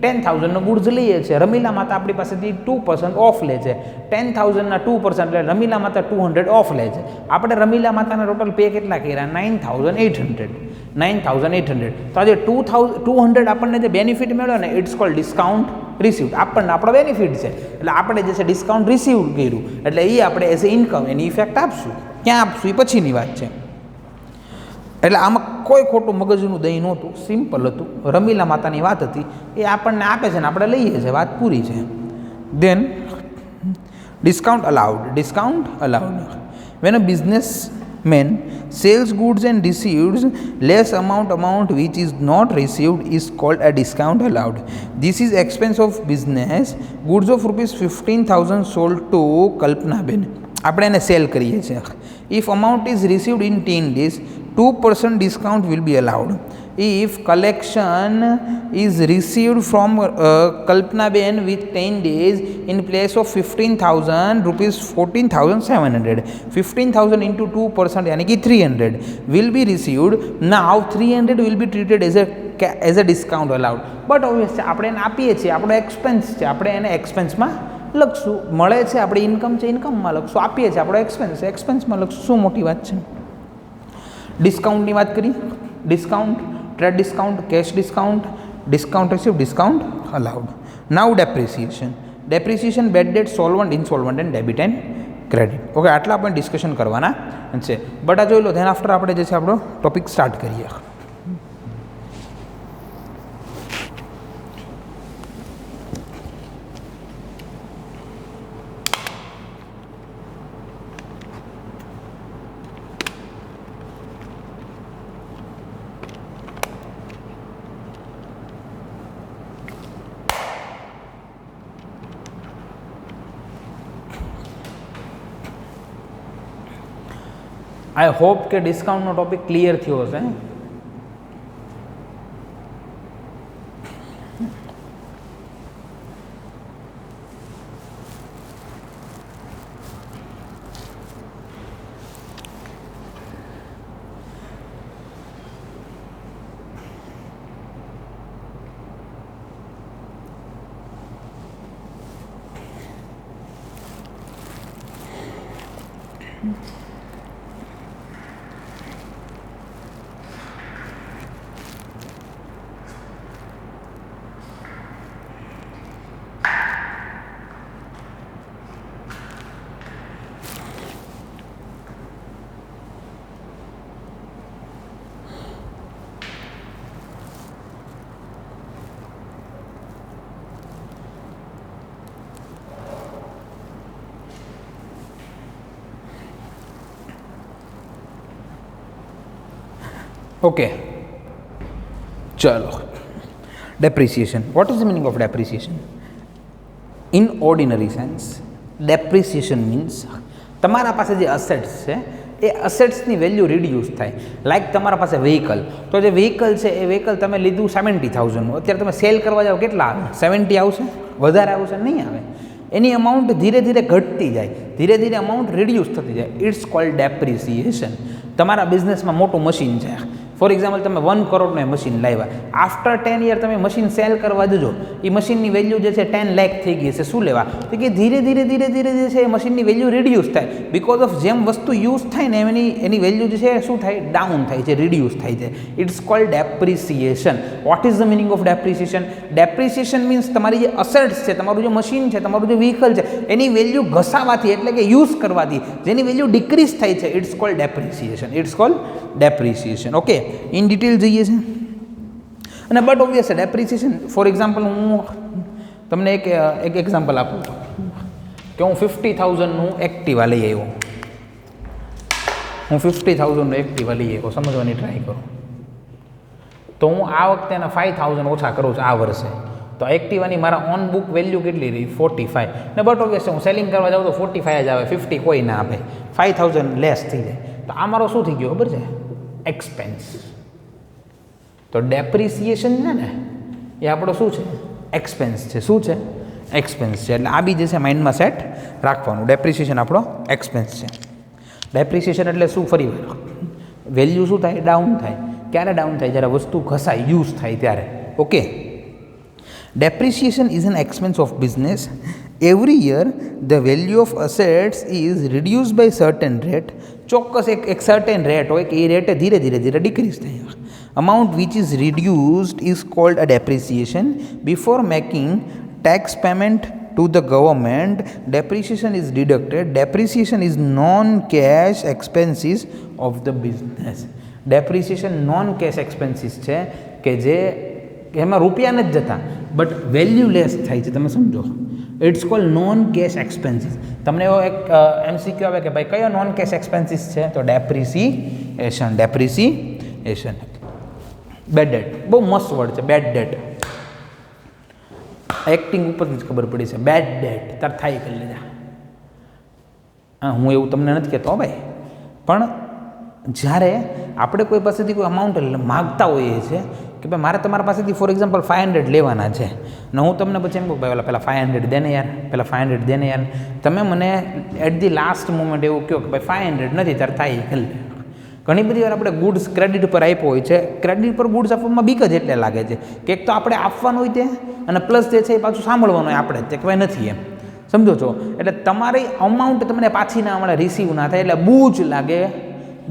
10,000નો ગુડ્સ લઈએ છીએ, રમીલા માતા આપણી પાસેથી 2% ઓફ લે છે, 10,000ના 2% એટલે રમીલા માતા 200 ઓફ લે છે. આપણે રમીલા માતાના ટોટલ પે કેટલા કર્યા? 9,800. તો આજે 200 આપણને જે બેનિફિટ મળ્યો ને ઇટ્સ કોલ્ડ ડિસ્કાઉન્ટ રિસીવ્ડ. આપણને આપણો બેનિફિટ છે એટલે આપણે જે છે ડિસ્કાઉન્ટ રિસીવ્ડ કર્યું એટલે એ આપણે as a income any effect આપશું. ક્યાં આપશું એ પછીની વાત છે. એટલે આમાં કોઈ ખોટું મગજનું દહીં નહોતું, સિમ્પલ હતું. રમીલા માતાની વાત હતી એ આપણને આપે છે ને આપણે લઈએ છીએ, વાત પૂરી છે. Then discount allowed. When a businessman sells goods and receives less amount which is not received is called a discount allowed. This is expense of business. Goods of ₹15,000 sold to Kalpanaben. આપણે એને cell કરીએ છીએ. If amount is received in 10 days, 2% discount will be allowed. If collection is received from Kalpanaben with 10 days in place of 15,000 rupees, 14,700. 15,000 into 2% यानी कि 300 will be received. Now 300 will be treated as a discount allowed. But obviously આપણે એને આપીએ છીએ, આપણો expense છે, આપણે એને એક્સપેન્સમાં લખશું. મળે છે આપણી ઇન્કમ છે, ઇન્કમમાં લખશું. આપીએ છીએ આપણો એક્સપેન્સમાં લખશું. શું મોટી વાત છે? ડિસ્કાઉન્ટની વાત કરી. Discount, trade discount, cash discount, discount receive, discount allowed. Now depreciation, bad debt, solvent, insolvent and debit and credit. Okay, આટલા આપણે ડિસ્કશન કરવાના છે. બટ આ જોઈ લો, ધેન આફ્ટર આપણે જે છે આપણો ટોપિક સ્ટાર્ટ કરીએ. આઈ હોપ કે ડિસ્કાઉન્ટનો ટોપિક ક્લિયર થયો હશે. ઓકે, ચલો. Depreciation. What is the meaning of depreciation? In ordinary sense depreciation means તમારા પાસે જે અસેટ્સ છે એ અસેટ્સની વેલ્યુ રિડ્યુસ થાય. લાઈક તમારા પાસે વ્હીકલ, તો જે વ્હીકલ છે એ વ્હીકલ તમે લીધું 70,000નું, અત્યારે તમે સેલ કરવા જાઓ કેટલા આવે? 70 આવશે? વધારે આવશે? નહીં આવે. એની અમાઉન્ટ ધીરે ધીરે ઘટતી જાય, ધીરે ધીરે અમાઉન્ટ રિડ્યુસ થતી જાય. It's called depreciation. તમારા બિઝનેસમાં મોટું મશીન છે, ફોર એક્ઝામ્પલ તમે 1 કરોડનું મશીન લાવ્યા, આફ્ટર 10 યર તમે મશીન સેલ કરવા જજો, એ મશીનની વેલ્યુ જે છે 10 લાખ થઈ ગઈ છે. શું લેવા? તો કે ધીરે ધીરે જે છે એ મશીનની વેલ્યુ રિડ્યુસ થાય. બિકોઝ ઓફ જેમ વસ્તુ યુઝ થાય ને એની વેલ્યુ જે છે શું થાય? ડાઉન થાય છે, રિડ્યુસ થાય છે. It's called depreciation. What is the meaning of depreciation? Depreciation means તમારી જે અસેટ્સ છે, તમારું જે મશીન છે, તમારું જે વ્હીકલ છે, એની વેલ્યુ ઘસાવાથી એટલે કે યુઝ કરવાથી જેની વેલ્યુ ડિક્રીઝ થાય છે, it's called depreciation. It's called depreciation. Okay, in detail જઈએ છે. અને but obvious depreciation, for example હું તમને એક એક્ઝામ્પલ આપું કે હું 50,000નું એક્ટિવા લઈ આવ્યો. હું 50,000નું એક્ટિવા લઈ આવ્યો, સમજવાની ટ્રાય કરો. તો હું આ વખતે એના 5,000 ઓછા કરું છું આ વર્ષે. તો એક્ટિવાની મારા ઓન બુક વેલ્યુ કેટલી રહી? 45. ને બટ ઓબ્વિયસ હું સેલિંગ કરવા જાઉં તો 45 જ આવે, 50 કોઈ ના આપે, 5,000 લેસ થઈ જાય. તો આ મારો શું થઈ ગયો ખબર છે? એક્સપેન્સ. તો ડેપ્રિસિએશન છે ને એ આપણો શું છે? એક્સપેન્સ છે. શું છે? એક્સપેન્સ છે. એટલે આ બી જે છે માઇન્ડમાં સેટ રાખવાનું. ડેપ્રિસિએશન આપણો એક્સપેન્સ છે. ડેપ્રિસિએશન એટલે શું? ફરી વેલ્યુ શું થાય? ડાઉન થાય. ક્યારે ડાઉન થાય? જ્યારે વસ્તુ ઘસાય, યુઝ થાય ત્યારે. Okay, Depreciation is an expense of business. Every year, the value of assets is reduced by certain rate. ચોક્કસ એક certain rate હોય કે એ રેટે ધીરે ધીરે ધીરે ડિક્રીઝ થાય. Amount which is reduced is called a depreciation. Before making tax payment to the government, depreciation is deducted. Depreciation is non-cash expenses of the business. Depreciation non-cash expenses છે કે જે એમાં રૂપિયા નથી જતા બટ વેલ્યુ લેસ થાય છે. તમે સમજો, it's called non cash expenses. તમને એવો એક MCQ આવે કે ભાઈ કયો નોન કેશ એક્સપેન્સીસ છે, તો ડેપ્રિસિએશન. ડેપ્રિસિએશન. બેડ ડેટ બહુ મસ્ત વર્ડ છે. બેડ ડેટ એક્ટિંગ ઉપરથી જ ખબર પડી છે. બેડ ડેટ તાર થાય કરી લેજા. હા, હું એવું તમને નથી કહેતો ભાઈ, પણ જ્યારે આપણે કોઈ પાસેથી કોઈ અમાઉન્ટ માગતા હોઈએ છીએ કે ભાઈ મારે તમારા પાસેથી ફોર એક્ઝામ્પલ 500 લેવાના છે ને હું તમને પછી એમ કહું ભાઈ પહેલાં 500 દેને યાર, પહેલાં 500 દેને યાર. તમે મને એટ ધી લાસ્ટ મોમેન્ટ એવું કહો કે ભાઈ 500 નથી તાર થાય કરી લે. ઘણી બધી વાર આપણે ગુડ્સ ક્રેડિટ પર આપ્યો હોય છે. ક્રેડિટ પર ગુડ્સ આપવામાં બીક જ એટલે લાગે છે કે એક તો આપણે આપવાનું હોય તે અને પ્લસ જે છે એ પાછું સાંભળવાનું હોય આપણે તે કહેવાય નથી એમ. સમજો છો? એટલે તમારી અમાઉન્ટ તમને પાછી ના મળે, રિસીવ ના થાય એટલે બૂચ લાગે.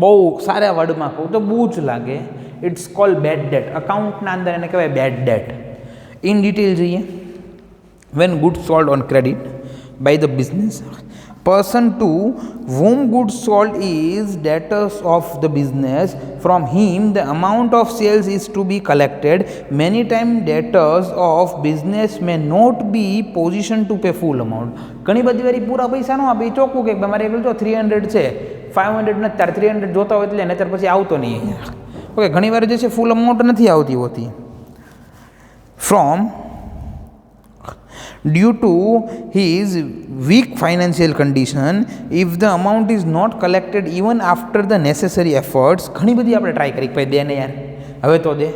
બહુ સારા વર્ડમાં કહું તો બૂચ લાગે. It's called bad debt. અકાઉન્ટના અંદર એને કહેવાય બેડ ડેટ. ઇન ડિટેલ જોઈએ. When goods sold on credit by the business person to whom goods sold is debtors of the business, from him the amount of sales is to be collected. Many times debtors of business may not be position to pay full amount. ઘણી બધી વારી પૂરા પૈસા ન આપે, ચોખ્ખું કે મારે એકલું જો 300 છે, 500 નથી, તાર 300 જોતા હોય એટલે નહીતર પછી આવતો નહીં. ઓકે, ઘણી વાર જે છે ફૂલ અમાઉન્ટ નથી આવતી હોતી. From due to his weak financial condition, if the amount is not collected even after the necessary efforts, ઘણી બધી આપણે ટ્રાય કરી ભાઈ દે ને યાર, હવે તો દે,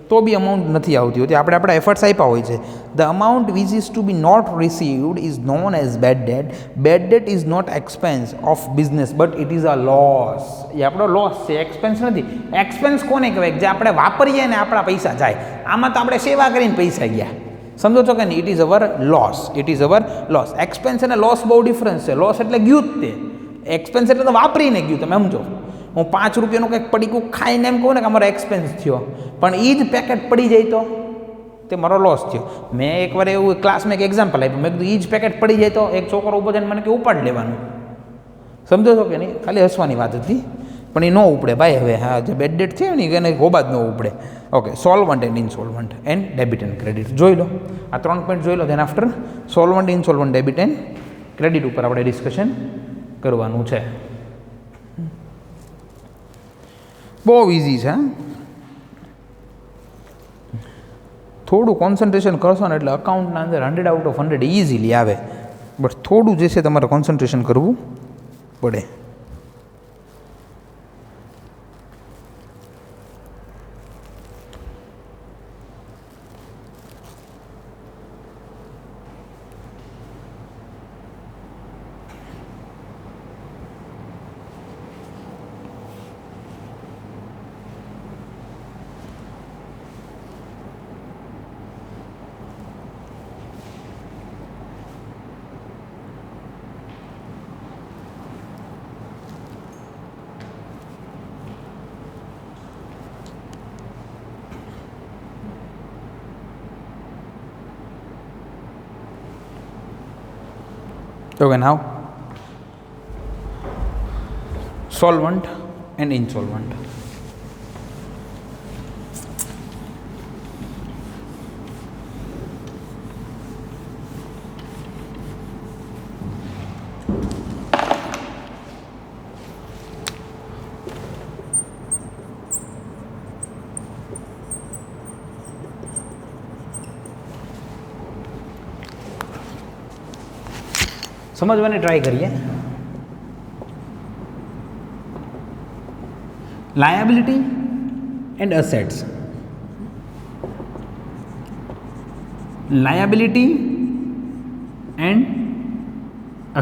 તો બી અમાઉન્ટ નથી આવતી હોતી. આપણે આપણા એફર્ટ્સ આપ્યા હોય છે. The amount which is to be not received is known as bad debt. Bad debt is not expense of business but it is a loss. એ આપણો લોસ છે, એક્સપેન્સ નથી. એક્સપેન્સ કોને કહેવાય? જે આપણે વાપરીએ ને આપણા પૈસા જાય. આમાં તો આપણે સેવા કરીને પૈસા ગયા. સમજો છો કે નહીં? It is our loss. It is our loss. Expense અને લોસ બહુ ડિફરન્સ છે. લોસ એટલે ગયું જ તે, એક્સપેન્સ એટલે તો વાપરીને ગયું. તમે સમજો, હું 5 રૂપિયાનું કંઈક પડીકું ખાઈને એમ કહું ને કે અમારો એક્સપેન્સ થયો, પણ એ જ પેકેટ પડી જાય તો તે મારો લોસ થયો. મેં એકવાર એવું ક્લાસમાં એક એક્ઝામ્પલ આપ્યું. મેં કીધું એ જ પેકેટ પડી જાય તો એક છોકરો ઊભો થઈને મને કે ઉપાડ લેવાનું. સમજો છો કે નહીં? ખાલી હસવાની વાત હતી, પણ એ ન ઉપડે ભાઈ. હવે હા, જે બેડ ડેટ થયો ને એને ગોબા જ ન ઉપડે. Okay, solvent and insolvent and debit and credit જોઈ લો. આ 3 પોઈન્ટ જોઈ લો. Then after solvent, insolvent, debit and credit ઉપર આપણે ડિસ્કશન કરવાનું છે. બહુ ઇઝી છે. થોડું કોન્સન્ટ્રેશન કરશો ને એટલે અકાઉન્ટના અંદર 100 આઉટ ઓફ 100 ઇઝીલી આવે, બટ થોડું જે છે તમારે કોન્સન્ટ્રેશન કરવું પડે. Okay, now solvent and insolvent. સમજવાની ટ્રાય કરીએ. Liability and assets. Liability and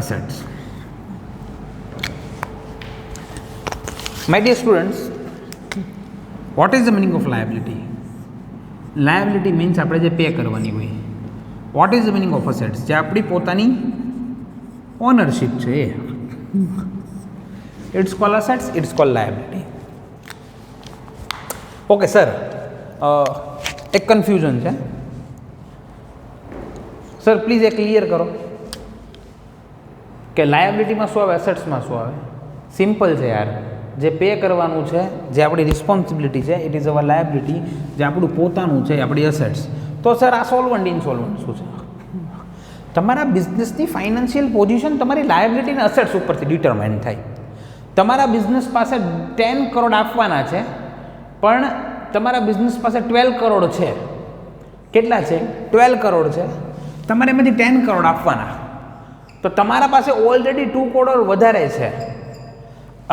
assets. My dear students, what is the meaning of liability? Liability means આપણે જે પે કરવાની હોય. What is the meaning of assets? જે આપણી પોતાની ઓનરશિપ છે એ. It's call assets, it's call liability. Okay sir, એક કન્ફ્યુઝન છે સર, પ્લીઝ એ ક્લિયર કરો કે લાયબિલિટીમાં શું આવે, એસેટ્સમાં શું આવે? સિમ્પલ છે યાર, જે પે કરવાનું છે, જે આપણી રિસ્પોન્સિબિલિટી છે, ઇટ ઇઝ અવર લાયબિલિટી. જે આપણું પોતાનું છે, આપણી એસેટ્સ. તો સર આ સોલ્વન્ટ ઇનસોલ્વન્ટ શું છે? તમારા બિઝનેસની ફાઇનાન્શિયલ પોઝિશન તમારી લાયબિલિટી અને અસેટ્સ ઉપરથી ડિટરમાઇન થાય. તમારા બિઝનેસ પાસે 10 કરોડ આપવાના છે, પણ તમારા બિઝનેસ પાસે 12 કરોડ છે. કેટલા છે? 12 કરોડ છે. તમારે એમાંથી 10 કરોડ આપવાના, તો તમારા પાસે ઓલરેડી 2 કરોડ વધારે છે.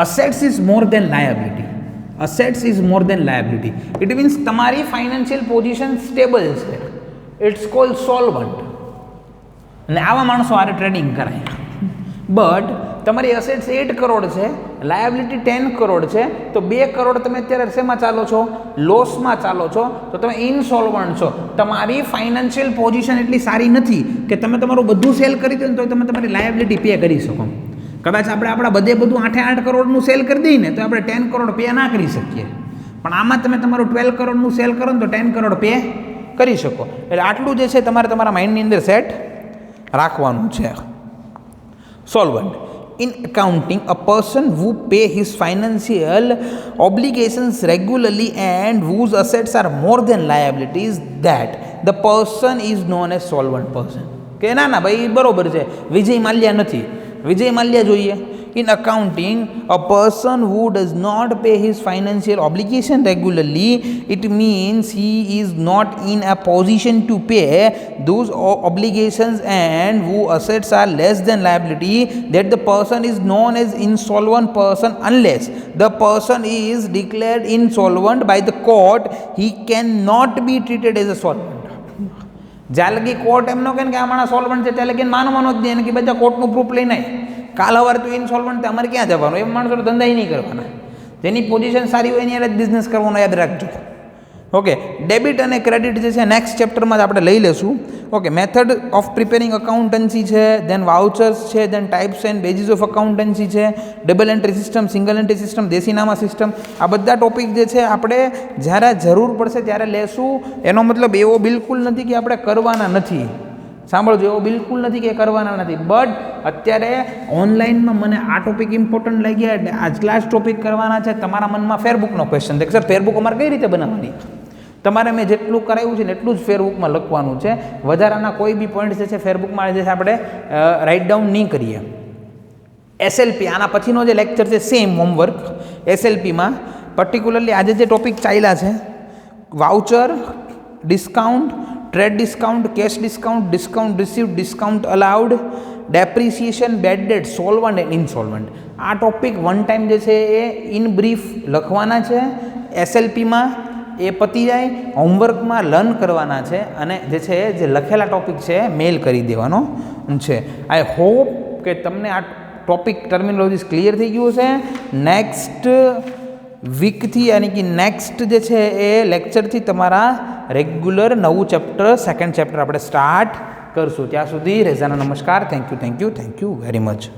Assets is more than liability. Assets is more than liability. It means તમારી ફાઇનાન્શિયલ પોઝિશન સ્ટેબલ છે. It's called solvent. અને આવા માણસો આરે ટ્રેડિંગ કરાય. બટ તમારી અસેટ્સ 8 કરોડ છે, લાયબિલિટી 10 કરોડ છે, તો 2 કરોડ તમે અત્યારે શેમાં ચાલો છો? લોસમાં ચાલો છો, તો તમે ઇનસોલ્વન્ટ છો. તમારી ફાઇનાન્શિયલ પોઝિશન એટલી સારી નથી કે તમે તમારું બધું સેલ કરી દો ને તો તમે તમારી લાયબિલિટી પે કરી શકો. કદાચ આપણે આપણા બધું 8 કરોડનું સેલ કરી દઈએ ને તો આપણે 10 કરોડ પે ના કરી શકીએ, પણ આમાં તમે તમારું 12 કરોડનું સેલ કરો ને તો 10 કરોડ પે કરી શકો. એટલે આટલું જે છે તમારે તમારા માઇન્ડની અંદર સેટ રાખવાનું છે. Solvent. In accounting, a person who pay his financial obligations regularly and whose assets are more than liabilities, that the person is known as solvent person. કે ના ભાઈ બરોબર છે, વિજય માલ્યા નથી, વિજય માલ્યા જોઈએ. In accounting, a person who does not pay his financial obligation regularly, it means he is not in a position to pay those obligations and whose assets are less than liability, that the person is known as insolvent person. Unless the person is declared insolvent by the court, he cannot be treated as a solvent. જ્યાં લગી court એમ ન કહે કે આ માણસ solvent છે ત્યાં લગી માનવાનો જ નહીં, કે બધા કોર્ટનું પ્રૂફ લઈને કાલ સવારે તું ઇનસોલ્વન્ટ અમારે ક્યાં જવાનું? એમ માણસો ધંધા નહીં કરવાના. જેની પોઝિશન સારી હોય એની યાર જ બિઝનેસ કરવાનો, યાદ રાખજો. ઓકે, ડેબિટ અને ક્રેડિટ જે છે નેક્સ્ટ ચેપ્ટરમાં જ આપણે લઈ લેશું. Okay, method of preparing accountancy છે, દેન વાઉચર્સ છે, then types and basis of accountancy છે, double entry system, single entry system, દેશીનામા સિસ્ટમ. આ બધા ટોપિક જે છે આપણે જ્યારે જરૂર પડશે ત્યારે લેશું. એનો મતલબ એવો બિલકુલ નથી કે આપણે કરવાના નથી. સાંભળજો, એવો બિલકુલ નથી કે કરવાના નથી. બટ અત્યારે ઓનલાઈનમાં મને આ ટોપિક ઇમ્પોર્ટન્ટ લાગ્યા એટલે આજ ક્લાસ ટોપિક કરવાના છે. તમારા મનમાં ફેરબુકનો ક્વેશ્ચન છે, સર ફેરબુક અમારે કઈ રીતે બનાવવાની? તમારે મેં જેટલું કરાવ્યું છે ને એટલું જ ફેરબુકમાં લખવાનું છે. વધારાના કોઈ બી પોઈન્ટ જે છે ફેરબુકમાં જે છે આપણે રાઇટ ડાઉન નહીં કરીએ. એસએલપી આના પછીનો જે લેક્ચર છે સેમ હોમવર્ક. એસએલપીમાં પર્ટિક્યુલરલી આજે જે ટોપિક ચાલ્યા છે, voucher, discount, trade discount, cash discount, discount received, discount allowed, depreciation, bad debt, solvent and insolvent. આ ટોપિક વન ટાઈમ જે છે એ ઇન બ્રીફ લખવાના છે. એસએલપીમાં એ પતી જાય, હોમવર્કમાં લર્ન કરવાના છે, અને જે છે જે લખેલા ટોપિક છે મેલ કરી દેવાનો છે. આઈ હોપ કે તમને આ ટોપિક ટર્મિનોલોજીસ ક્લિયર થઈ ગયું છે. નેક્સ્ટ વીકથી યાની કે નેક્સ્ટ જે છે એ લેક્ચરથી તમારા રેગ્યુલર નવું ચેપ્ટર, સેકન્ડ ચેપ્ટર આપણે સ્ટાર્ટ કરશું. ત્યાં સુધી રેઝાના નમસ્કાર. Thank you very much.